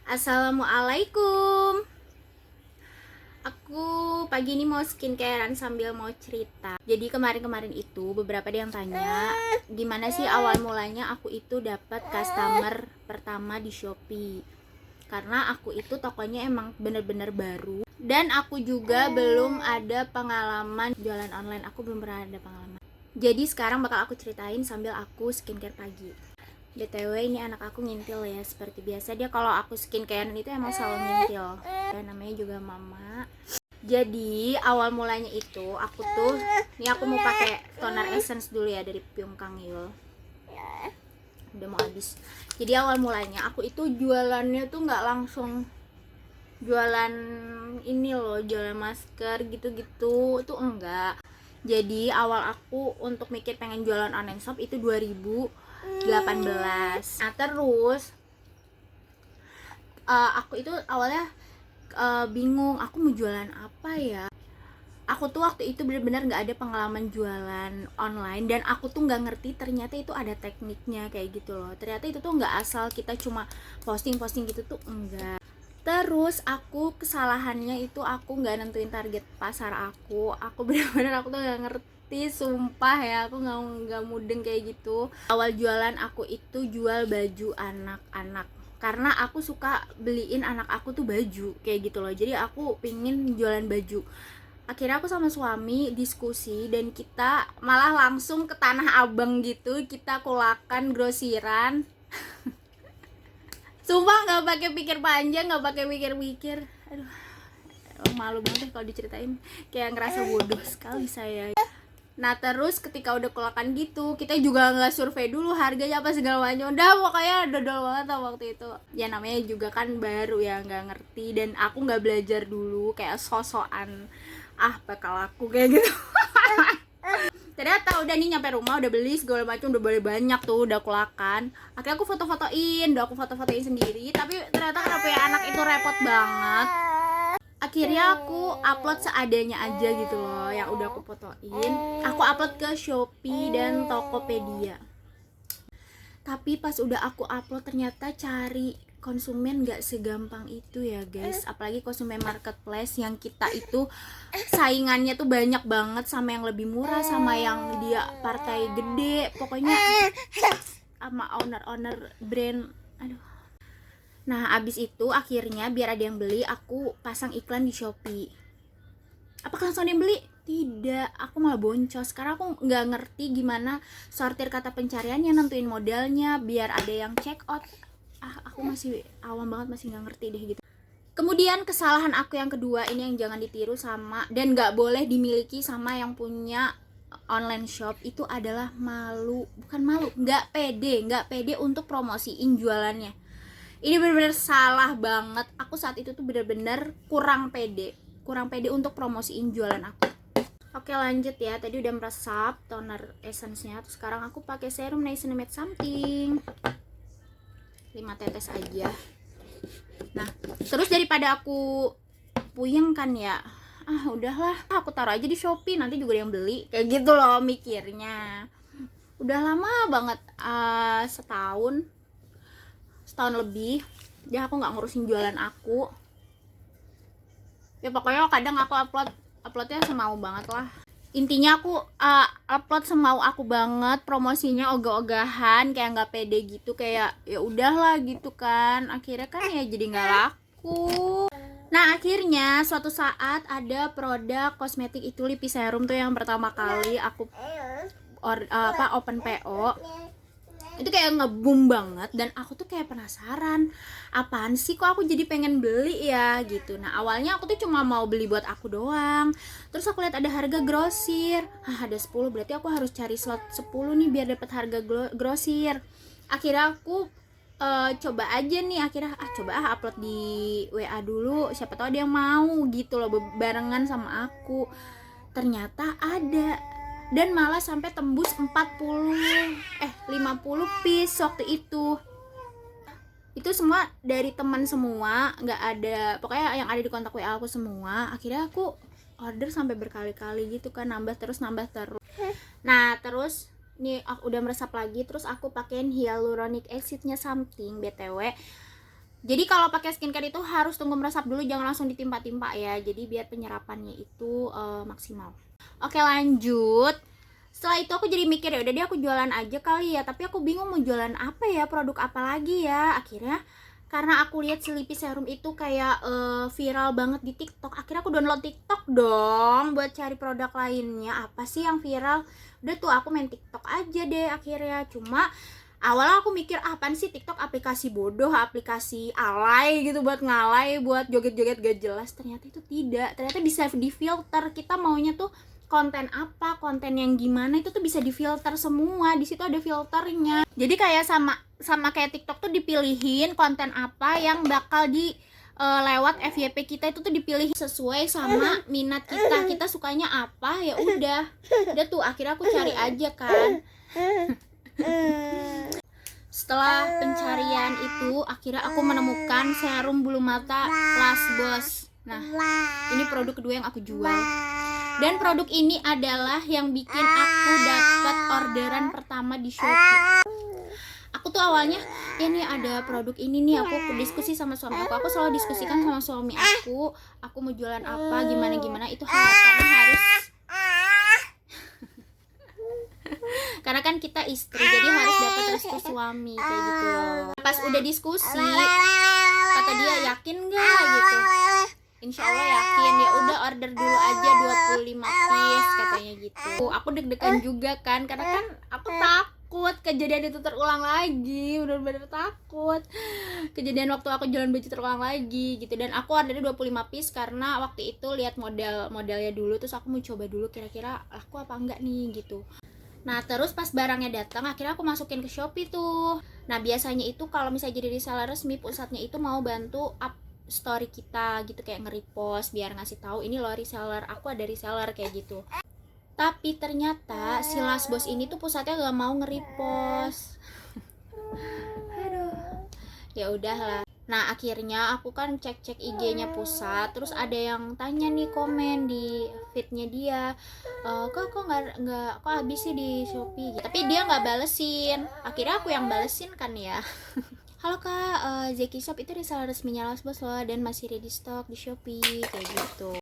Assalamualaikum. Aku pagi ini mau skincarean sambil mau cerita. Jadi kemarin-kemarin itu beberapa ada yang tanya, gimana sih awal mulanya aku itu dapat customer pertama di Shopee. Karena aku itu tokonya emang bener-bener baru dan aku juga belum ada pengalaman jualan online. Aku belum pernah ada pengalaman. Jadi sekarang bakal aku ceritain sambil aku skincare pagi. BTW ini anak aku ngintil ya, seperti biasa dia kalau aku skincare itu emang selalu ngintil. Dan namanya juga mama. Jadi awal mulanya itu aku tuh, ini aku mau pakai toner essence dulu ya dari Pyung Kang Yul. Udah mau habis. Jadi awal mulanya aku itu jualannya tuh nggak langsung jualan ini loh, jualan masker gitu-gitu tuh enggak. Jadi awal aku untuk mikir pengen jualan online shop itu 2018. Nah terus aku itu awalnya bingung aku mau jualan apa ya. Aku tuh waktu itu benar-benar nggak ada pengalaman jualan online dan aku tuh nggak ngerti ternyata itu ada tekniknya kayak gitu loh. Ternyata itu tuh nggak asal kita cuma posting gitu tuh enggak. Terus aku kesalahannya itu aku nggak nentuin target pasar aku benar-benar aku tuh nggak ngerti, sumpah ya, aku nggak mudeng kayak gitu. Awal jualan aku itu jual baju anak-anak karena aku suka beliin anak aku tuh baju kayak gitu loh, jadi aku pingin jualan baju. Akhirnya aku sama suami diskusi dan kita malah langsung ke Tanah Abang gitu, kita kulakan grosiran. Sumpah nggak pakai pikir panjang, nggak pakai mikir-mikir. Aduh, malu banget kalau diceritain, kayak ngerasa bodoh sekali saya. Nah terus ketika udah kulakan gitu, kita juga nggak survei dulu harganya apa segala macam. Udah pokoknya dodol banget lah waktu itu. Ya namanya juga kan baru ya, nggak ngerti, dan aku nggak belajar dulu, kayak sosokan bakal aku kayak gitu. Ternyata udah nih nyampe rumah, udah beli segala macam, udah beli banyak tuh, udah kulakan. Akhirnya aku foto-fotoin sendiri. Tapi ternyata kenapa ya anak itu repot banget. Akhirnya aku upload seadanya aja gitu loh, yang udah aku fotoin. Aku upload ke Shopee dan Tokopedia. Tapi pas udah aku upload ternyata cari konsumen gak segampang itu ya guys. Apalagi konsumen marketplace yang kita itu saingannya tuh banyak banget, sama yang lebih murah, sama yang dia partai gede, pokoknya sama owner brand. Aduh. Nah abis itu akhirnya biar ada yang beli, aku pasang iklan di Shopee. Apakah langsung ada yang beli? Tidak, aku malah boncos karena aku nggak ngerti gimana sortir kata pencariannya, nentuin modalnya biar ada yang check out. Aku masih awam banget, masih nggak ngerti deh gitu. Kemudian kesalahan aku yang kedua, ini yang jangan ditiru sama dan nggak boleh dimiliki sama yang punya online shop, itu adalah nggak pede untuk promosiin jualannya. Ini benar-benar salah banget. Aku saat itu tuh benar-benar kurang pede untuk promosiin jualan aku. Oke lanjut ya, tadi udah meresap toner essence-nya, terus sekarang aku pakai serum niacinamide something 5 tetes aja. Nah terus daripada aku puyeng kan ya, udahlah aku taruh aja di Shopee, nanti juga ada yang beli, kayak gitu loh mikirnya. Udah lama banget, setahun lebih ya aku nggak ngurusin jualan aku. Ya pokoknya kadang aku uploadnya semau banget lah. Intinya aku upload semau aku banget, promosinya ogah-ogahan, kayak nggak pede gitu, kayak ya udahlah gitu kan. Akhirnya kan ya jadi nggak laku. Nah akhirnya suatu saat ada produk kosmetik itu Lipi Serum tuh yang pertama kali aku open PO. Itu kayak nge-boom banget dan aku tuh kayak penasaran, apaan sih kok aku jadi pengen beli ya gitu. Nah awalnya aku tuh cuma mau beli buat aku doang, terus aku lihat ada harga grosir, ada 10, berarti aku harus cari slot 10 nih biar dapat harga grosir. Akhirnya aku coba aja nih, akhirnya coba upload di WA dulu, siapa tahu ada yang mau gitu loh barengan sama aku. Ternyata ada, dan malah sampai tembus 50 piece waktu itu. Itu semua dari teman semua, nggak ada, pokoknya yang ada di kontak WA aku semua. Akhirnya aku order sampai berkali-kali gitu kan, nambah terus. Nah terus ini udah meresap lagi, terus aku pakein hyaluronic acidnya something. BTW Jadi kalau pakai skincare itu harus tunggu meresap dulu, jangan langsung ditimpa-timpa ya. Jadi biar penyerapannya itu maksimal. Oke, lanjut. Setelah itu aku jadi mikir, ya udah deh aku jualan aja kali ya. Tapi aku bingung mau jualan apa ya, produk apa lagi ya. Akhirnya karena aku lihat Sleepy Serum itu kayak viral banget di TikTok, akhirnya aku download TikTok dong buat cari produk lainnya. Apa sih yang viral? Udah tuh aku main TikTok aja deh akhirnya. Cuma awalnya aku mikir apaan sih TikTok, aplikasi bodoh, aplikasi alay gitu buat ngalay, buat joget-joget gak jelas. Ternyata itu tidak, ternyata bisa difilter. Kita maunya tuh konten apa, konten yang gimana, itu tuh bisa difilter semua. Di situ ada filternya. Jadi kayak sama kayak TikTok tuh dipilihin konten apa yang bakal di lewat FYP kita, itu tuh dipilih sesuai sama minat kita. Kita sukanya apa, ya udah tuh akhirnya aku cari aja kan. Setelah pencarian itu akhirnya aku menemukan serum bulu mata Last Boss. Nah, ini produk kedua yang aku jual. Dan produk ini adalah yang bikin aku dapat orderan pertama di Shopee. Aku tuh awalnya ya nih ada produk ini nih, aku diskusi sama suami aku. Aku selalu diskusikan sama suami aku mau jualan apa, gimana itu karena harus karena kan kita istri, jadi harus dapat restu suami kayak gitu loh. Pas udah diskusi, kata dia yakin nggak gitu. Insya Allah yakin, ya udah order dulu aja 25 piece katanya gitu. Aku deg-degan juga kan, karena kan aku takut kejadian itu terulang lagi, bener-bener takut kejadian waktu aku jualan baju terulang lagi gitu. Dan aku ordernya 25 piece karena waktu itu lihat modelnya dulu, terus aku mau coba dulu kira-kira laku apa enggak nih gitu. Nah terus pas barangnya datang akhirnya aku masukin ke Shopee tuh. Nah biasanya itu kalau misalnya jadi reseller resmi, pusatnya itu mau bantu up story kita gitu, kayak nge-repost biar ngasih tahu ini loh reseller, aku ada reseller kayak gitu. Tapi ternyata si Last Boss ini tuh pusatnya gak mau nge-repost. Aduh. Ya udahlah. Nah akhirnya aku kan cek IG-nya pusat, terus ada yang tanya nih, komen di feed-nya dia, kok nggak kok habis sih di Shopee gitu. Tapi dia nggak balesin. Akhirnya aku yang balesin kan ya. Halo kak, Zeki Shop itu reseller resminya Last Boss loh, dan masih ready stock di Shopee kayak gitu.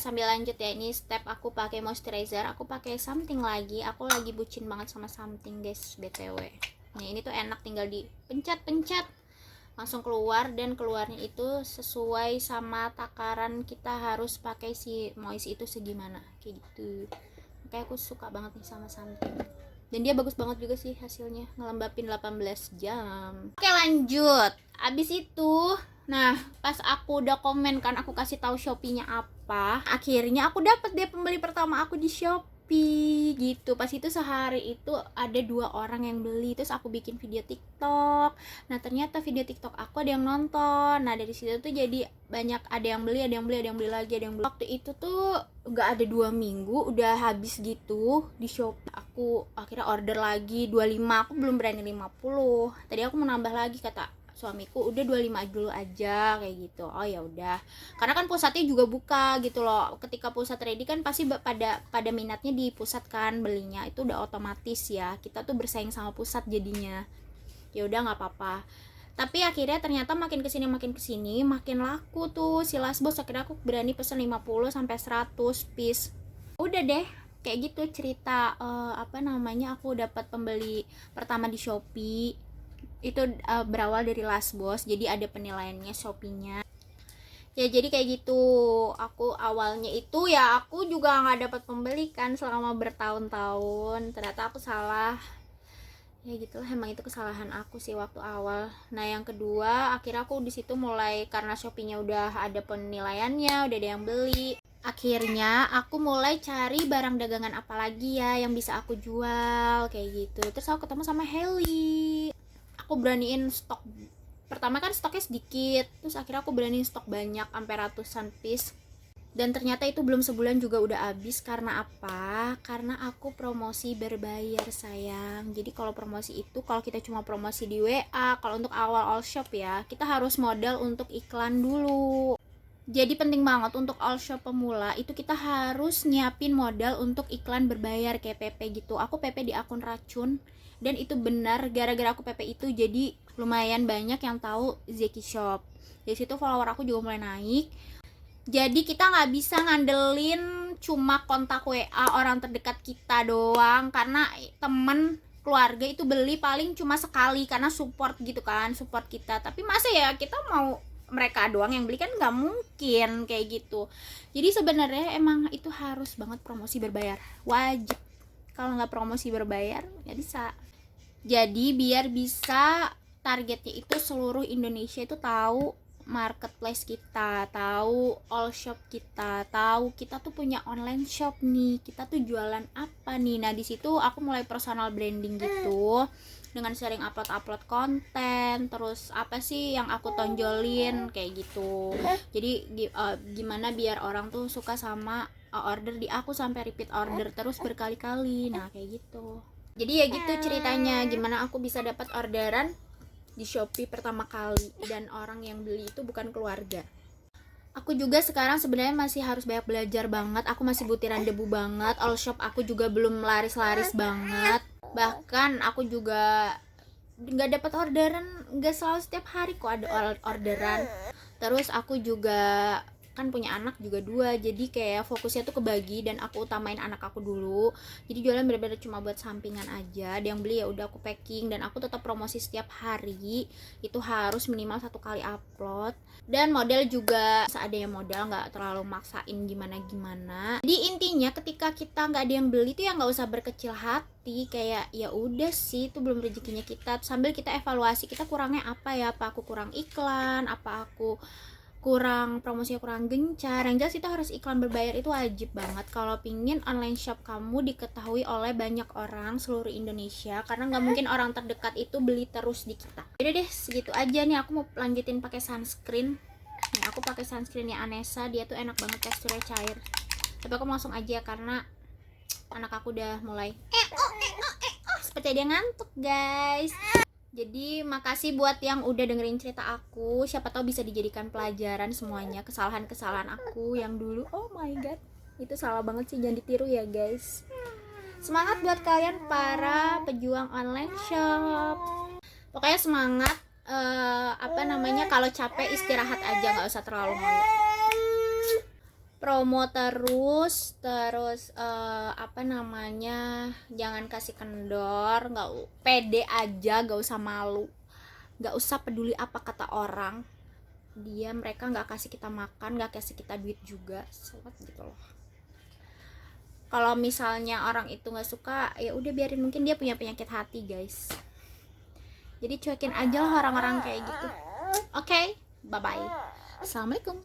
Sambil lanjut ya, ini step aku pakai moisturizer, aku pakai something lagi. Aku lagi bucin banget sama something guys, BTW. Nah ini tuh enak, tinggal dipencet langsung keluar, dan keluarnya itu sesuai sama takaran kita harus pakai si moist itu segimana kayak gitu. Kayak aku suka banget nih sama something, dan dia bagus banget juga sih hasilnya, ngelembapin 18 jam. Oke lanjut, abis itu nah pas aku udah komen kan, aku kasih tahu Shopee-nya apa, akhirnya aku dapet deh pembeli pertama aku di Shopee gitu. Pas itu sehari itu ada 2 orang yang beli, terus aku bikin video TikTok. Nah ternyata video TikTok aku ada yang nonton. Nah dari situ tuh jadi banyak, ada yang beli lagi, ada yang beli. Waktu itu tuh nggak ada 2 minggu udah habis gitu di Shopee. Aku akhirnya order lagi 25, aku belum berani 50. Tadi aku mau nambah lagi, kata suamiku udah 25 dulu aja kayak gitu. Oh ya udah, karena kan pusatnya juga buka gitu loh. Ketika pusat ready kan pasti pada minatnya di pusat kan belinya, itu udah otomatis ya, kita tuh bersaing sama pusat jadinya. Ya udah nggak apa-apa. Tapi akhirnya ternyata makin kesini makin laku tuh si Last Boss. Akhirnya aku berani pesen 50 sampai 100 piece. Udah deh kayak gitu cerita aku dapat pembeli pertama di Shopee itu berawal dari Last Boss. Jadi ada penilaiannya Shopee-nya ya, jadi kayak gitu. Aku awalnya itu ya aku juga nggak dapat pembeli kan selama bertahun-tahun. Ternyata aku salah ya gitulah, emang itu kesalahan aku sih waktu awal. Nah yang kedua akhirnya aku di situ mulai, karena Shopee-nya udah ada penilaiannya, udah ada yang beli, akhirnya aku mulai cari barang dagangan apa lagi ya yang bisa aku jual kayak gitu. Terus aku ketemu sama Heli, aku beraniin stok. Pertama kan stoknya sedikit, terus akhirnya aku beraniin stok banyak sampai ratusan piece. Dan ternyata itu belum sebulan juga udah habis. Karena apa? Karena aku promosi berbayar sayang. Jadi kalau promosi itu, kalau kita cuma promosi di WA, kalau untuk awal all shop ya, kita harus modal untuk iklan dulu. Jadi penting banget untuk all shop pemula itu kita harus nyiapin modal untuk iklan berbayar kayak PP gitu. Aku PP di akun racun, dan itu benar, gara-gara aku PP itu jadi lumayan banyak yang tahu Zeki Shop. Dari situ follower aku juga mulai naik. Jadi kita nggak bisa ngandelin cuma kontak WA orang terdekat kita doang, karena temen keluarga itu beli paling cuma sekali karena support gitu kan, support kita. Tapi masa ya kita mau mereka doang yang beli, kan nggak mungkin kayak gitu. Jadi sebenarnya emang itu harus banget promosi berbayar, wajib. Kalau nggak promosi berbayar nggak bisa. Jadi biar bisa targetnya itu seluruh Indonesia itu tahu marketplace kita, tahu all shop kita, tahu kita tuh punya online shop nih, kita tuh jualan apa nih. Nah di situ aku mulai personal branding gitu, dengan sering upload konten, terus apa sih yang aku tonjolin kayak gitu. Jadi gimana biar orang tuh suka sama order di aku sampai repeat order terus berkali-kali. Nah kayak gitu. Jadi ya gitu ceritanya, gimana aku bisa dapat orderan di Shopee pertama kali dan orang yang beli itu bukan keluarga. Aku juga sekarang sebenarnya masih harus banyak belajar banget. Aku masih butiran debu banget. All shop aku juga belum laris-laris banget. Bahkan aku juga nggak dapat orderan, nggak selalu setiap hari kok ada orderan. Terus aku juga kan punya anak juga 2, jadi kayak fokusnya tuh kebagi dan aku utamain anak aku dulu. Jadi jualan bener-bener cuma buat sampingan aja. Dia yang beli ya udah aku packing, dan aku tetap promosi setiap hari. Itu harus minimal 1 kali upload. Dan model juga seadanya modal, nggak terlalu maksain gimana-gimana. Jadi intinya ketika kita nggak ada yang beli tuh ya nggak usah berkecil hati, kayak ya udah sih itu belum rezekinya kita. Sambil kita evaluasi kita kurangnya apa ya, apa aku kurang iklan, apa aku kurang promosinya kurang gencar. Yang jelas itu harus iklan berbayar, itu wajib banget kalau pingin online shop kamu diketahui oleh banyak orang seluruh Indonesia, karena nggak mungkin orang terdekat itu beli terus di kita. Udah deh segitu aja nih, aku mau lanjutin pakai sunscreen. Nih aku pakai sunscreennya Anessa, dia tuh enak banget, teksturnya cair. Tapi aku langsung aja karena anak aku udah mulai seperti dia ngantuk guys. Jadi makasih buat yang udah dengerin cerita aku. Siapa tahu bisa dijadikan pelajaran semuanya, kesalahan-kesalahan aku yang dulu. Oh my god, itu salah banget sih, jangan ditiru ya guys. Semangat buat kalian para pejuang online shop. Pokoknya semangat. Kalau capek istirahat aja, nggak usah terlalu ngoyo. Promo terus jangan kasih kendor, nggak pede aja, nggak usah malu, nggak usah peduli apa kata orang. Mereka nggak kasih kita makan, nggak kasih kita duit juga, sobat gitu loh. Kalau misalnya orang itu nggak suka, ya udah biarin, mungkin dia punya penyakit hati guys. Jadi cuekin aja lah orang-orang kayak gitu. Oke, bye bye, assalamualaikum.